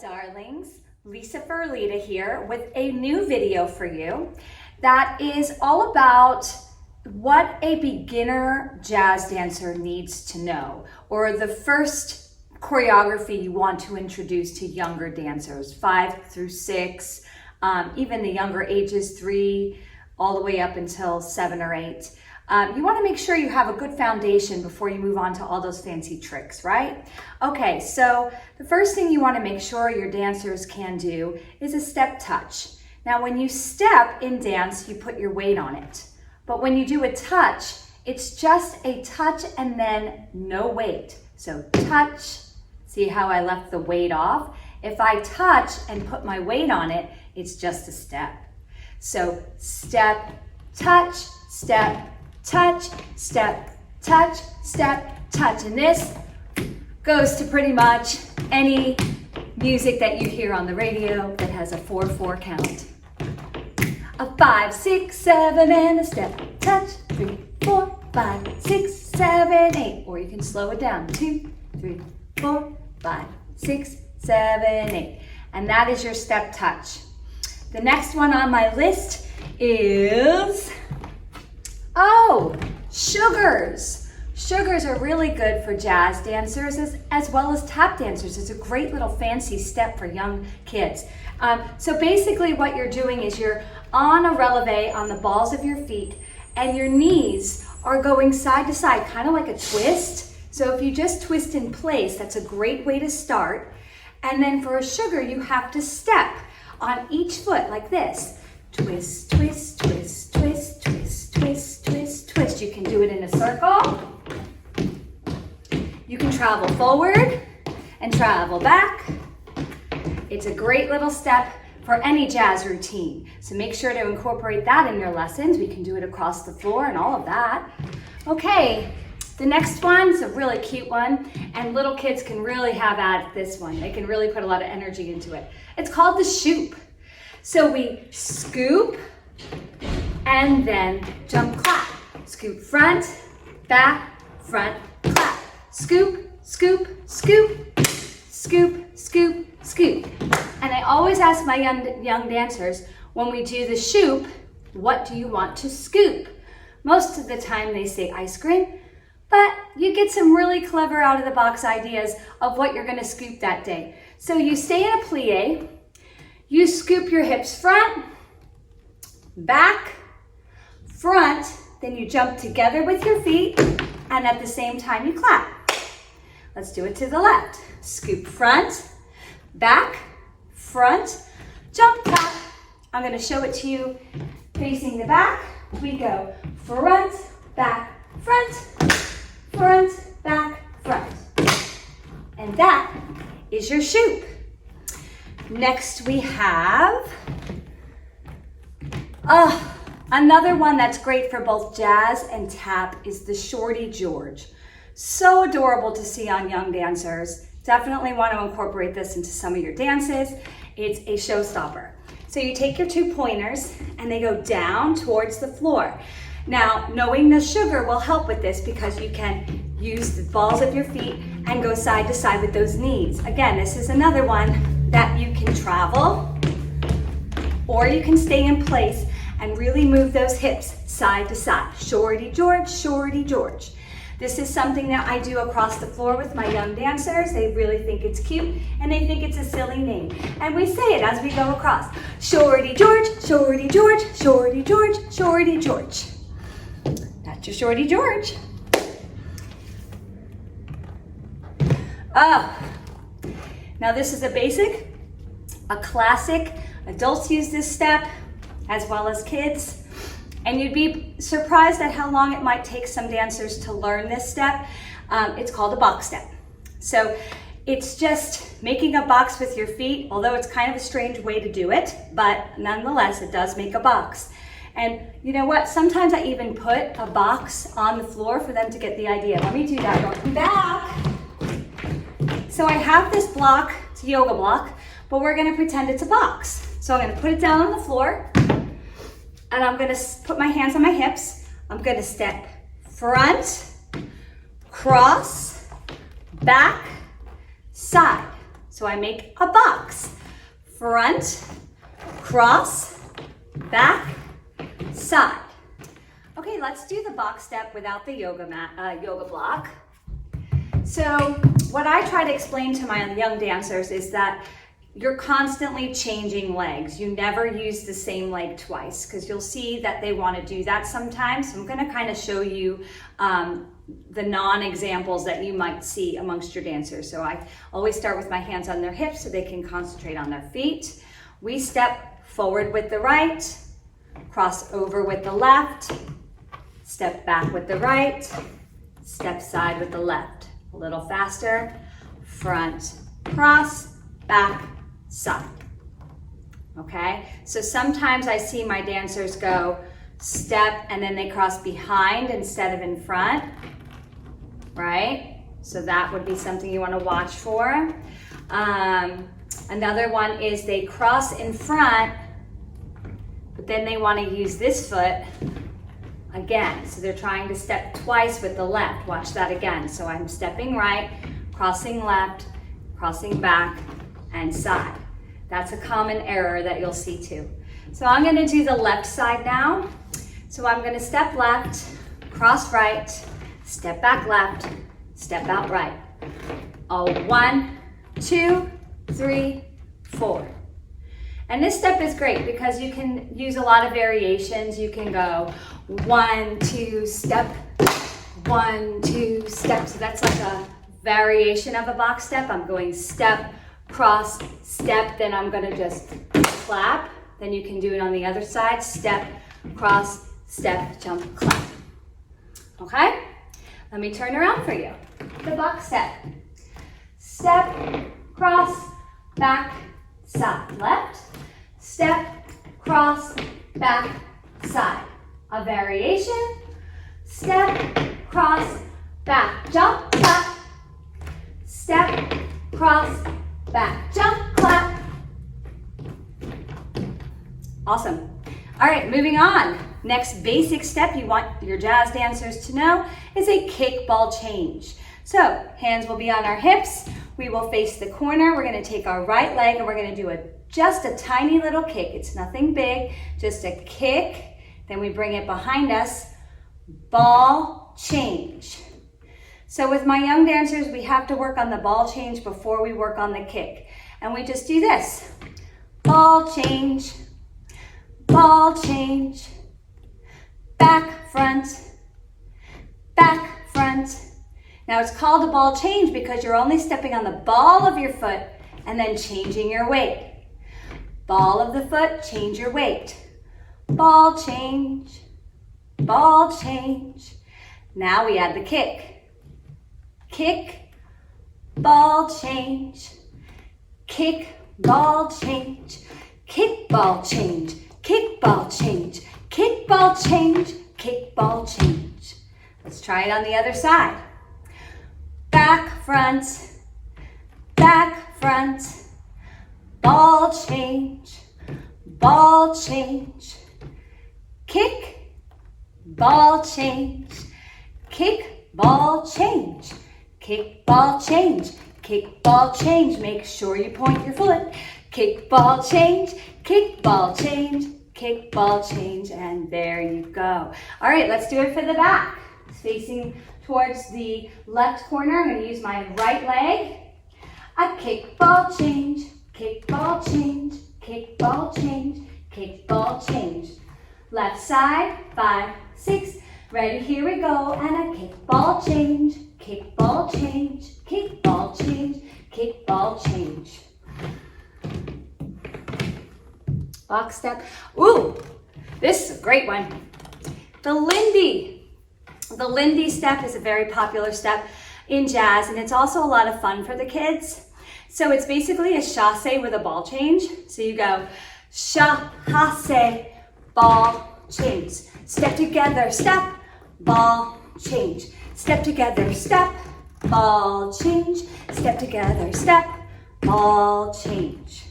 darlings? Lisa Ferlita here with a new video for you that is all about what a beginner jazz dancer needs to know, or the first choreography you want to introduce to younger dancers, 5 through 6, even the younger ages, 3 all the way up until 7 or 8. You want to make sure you have a good foundation before you move on to all those fancy tricks, right? Okay, so the first thing you want to make sure your dancers can do is a step touch. Now, when you step in dance, you put your weight on it. But when you do a touch, it's just a touch and then no weight. So touch, see how I left the weight off? If I touch and put my weight on it, it's just a step. So step, touch, step, touch, step, touch, step, touch. And this goes to pretty much any music that you hear on the radio that has a 4/4 count. A 5, 6, 7, and a step, touch, 3, 4, 5, 6, 7, 8. Or you can slow it down, 2, 3, 4, 5, 6, 7, 8. And that is your step touch. The next one on my list is, sugars. Sugars are really good for jazz dancers as well as tap dancers. It's a great little fancy step for young kids. So basically what you're doing is you're on a releve on the balls of your feet and your knees are going side to side, kind of like a twist. So if you just twist in place, that's a great way to start. And then for a sugar, you have to step on each foot like this. Twist, twist, twist, twist, twist, twist, twist, twist. You can do it in a circle. You can travel forward and travel back. It's a great little step for any jazz routine. So make sure to incorporate that in your lessons. We can do it across the floor and all of that. Okay, the next one is a really cute one, and little kids can really have at this one. They can really put a lot of energy into it. It's called the Shoop. So we scoop and then jump, clap. Scoop front, back, front, clap. Scoop, scoop, scoop, scoop, scoop, scoop. And I always ask my young dancers, when we do the Shoop, what do you want to scoop? Most of the time they say ice cream, but you get some really clever out of the box ideas of what you're gonna scoop that day. So you stay in a plie, you scoop your hips front, back, front, then you jump together with your feet, and at the same time you clap. Let's do it to the left. Scoop front, back, front, jump, clap. I'm gonna show it to you facing the back. We go front, back, front, front, back, front. And that is your Shoop. Next we have, another one that's great for both jazz and tap is the Shorty George. So adorable to see on young dancers. Definitely want to incorporate this into some of your dances. It's a showstopper. So you take your 2 pointers and they go down towards the floor. Now, knowing the sugar will help with this because you can use the balls of your feet and go side to side with those knees. Again, this is another one that you can travel or you can stay in place and really move those hips side to side. Shorty George, Shorty George. This is something that I do across the floor with my young dancers. They really think it's cute and they think it's a silly name. And we say it as we go across. Shorty George, Shorty George, Shorty George, Shorty George. That's your Shorty George. Now this is a basic, a classic. Adults use this step as well as kids. And you'd be surprised at how long it might take some dancers to learn this step. It's called a box step. So it's just making a box with your feet, although it's kind of a strange way to do it, but nonetheless, it does make a box. And you know what? Sometimes I even put a box on the floor for them to get the idea. Let me do that. Welcome back. So I have this block, it's a yoga block, but we're gonna pretend it's a box. So I'm gonna put it down on the floor, and I'm gonna put my hands on my hips. I'm gonna step front, cross, back, side. So I make a box. Front, cross, back, side. Okay, let's do the box step without the yoga block. So what I try to explain to my young dancers is that you're constantly changing legs. You never use the same leg twice, because you'll see that they want to do that sometimes. So I'm going to kind of show you the non-examples that you might see amongst your dancers. So I always start with my hands on their hips so they can concentrate on their feet. We step forward with the right, cross over with the left, step back with the right, step side with the left. A little faster. Front, cross, back, side. Okay, so sometimes I see my dancers go step and then they cross behind instead of in front, right? So that would be something you want to watch for. Another one is they cross in front, but then they want to use this foot again. So they're trying to step twice with the left. Watch that again. So I'm stepping right, crossing left, crossing back, and side. That's a common error that you'll see too. So I'm going to do the left side now. So I'm going to step left, cross right, step back left, step out right. 1, 2, 3, 4. And this step is great because you can use a lot of variations. You can go 1, 2, step, 1, 2, step. So that's like a variation of a box step. I'm going step, cross, step, then I'm going to just clap. Then you can do it on the other side. Step, cross, step, jump, clap. Okay? Let me turn around for you. The box step. Step, cross, back, side. Left. Step, cross, back, side. A variation. Step, cross, back, jump, clap. Step, cross, back, jump, clap. Awesome. All right, moving on. Next basic step you want your jazz dancers to know is a kick ball change. So hands will be on our hips. We will face the corner. We're going to take our right leg and we're going to do just a tiny little kick. It's nothing big, just a kick. Then we bring it behind us. Ball change. So with my young dancers, we have to work on the ball change before we work on the kick. And we just do this. Ball change, ball change, back, front, back, front. Now it's called a ball change because you're only stepping on the ball of your foot and then changing your weight. Ball of the foot, change your weight. Ball change, ball change. Now we add the kick. Kick, ball change, kick, ball change, kick, ball change, kick, ball change, kick, ball change, kick, ball change. Let's try it on the other side. Back, front, ball change, kick, ball change, kick, ball change, kick, ball change, kick, ball change. Make sure you point your foot. Kick, ball change, kick, ball change, kick, ball change, and there you go. All right, let's do it for the back. Facing towards the left corner, I'm going to use my right leg. A kick, ball change, kick, ball change, kick, ball change, kick, ball change. Left side, 5, 6. Ready, here we go. And a kick, ball change, kick, ball change, kick, ball change, kick, ball change. Box step. Ooh, this is a great one. The Lindy. The Lindy step is a very popular step in jazz, and it's also a lot of fun for the kids. So it's basically a chassé with a ball change. So you go chassé, ball change. Step together, step, ball change. Step together, step, ball change. Step together, step, ball change.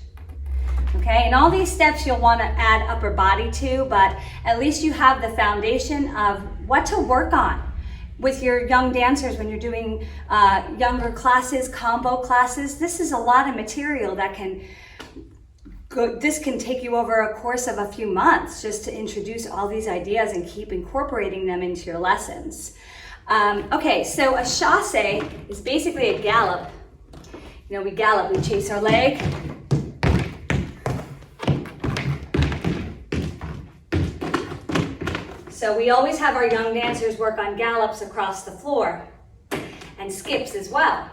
Okay, and all these steps you'll want to add upper body to, but at least you have the foundation of what to work on. with your young dancers when you're doing younger classes, combo classes. This is a lot of material that this can take you over a course of a few months just to introduce all these ideas and keep incorporating them into your lessons. Okay, so a chasse is basically a gallop. You know, we gallop, we chase our leg. So we always have our young dancers work on gallops across the floor and skips as well.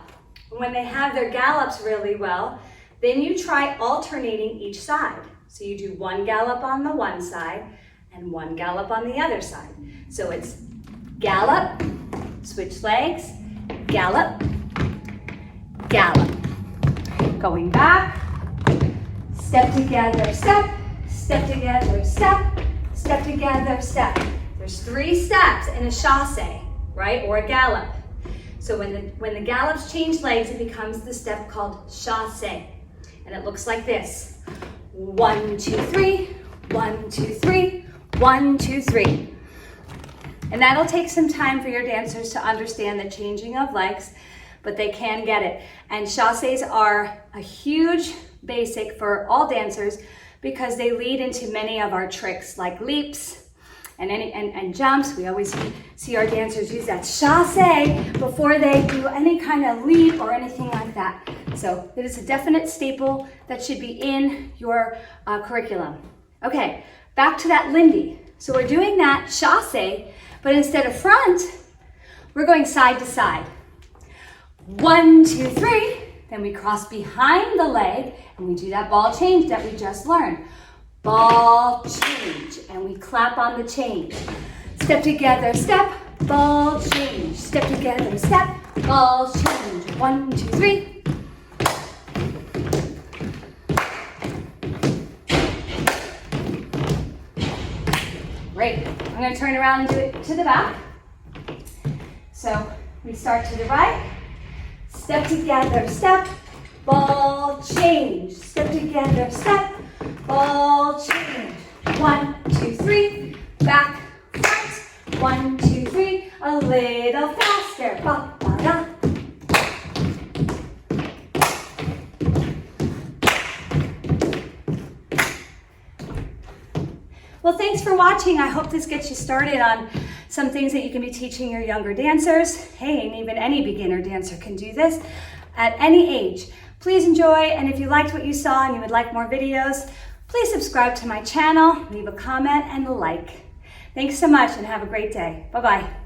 When they have their gallops really well, then you try alternating each side. So you do one gallop on the one side and one gallop on the other side. So it's gallop, switch legs, gallop, gallop. Going back, step together, step, step together, step, step together, step. There's 3 steps in a chasse, right, or a gallop. So when the gallops change legs, it becomes the step called chasse. And it looks like this. 1, 2, 3, 1, 2, 3, 1, 2, 3. And that'll take some time for your dancers to understand the changing of legs, but they can get it. And chasses are a huge basic for all dancers because they lead into many of our tricks like leaps and jumps. We always see our dancers use that chasse before they do any kind of leap or anything like that. So it is a definite staple that should be in your curriculum. Okay, back to that Lindy. So we're doing that chasse, but instead of front, we're going side to side. 1, 2, 3, then we cross behind the leg and we do that ball change that we just learned. Ball change, and we clap on the change. Step together, step, ball change. Step together, step, ball change. 1, 2, 3. Great. I'm going to turn around and do it to the back. So we start to the right. Step together, step, ball change. Step together, step, ball change. 1, 2, 3, back, front. 1, 2, 3, a little faster. Ba, ba, da. Well, thanks for watching. I hope this gets you started on some things that you can be teaching your younger dancers. Hey, and even any beginner dancer can do this at any age. Please enjoy, and if you liked what you saw and you would like more videos, please subscribe to my channel, leave a comment and a like. Thanks so much and have a great day. Bye-bye.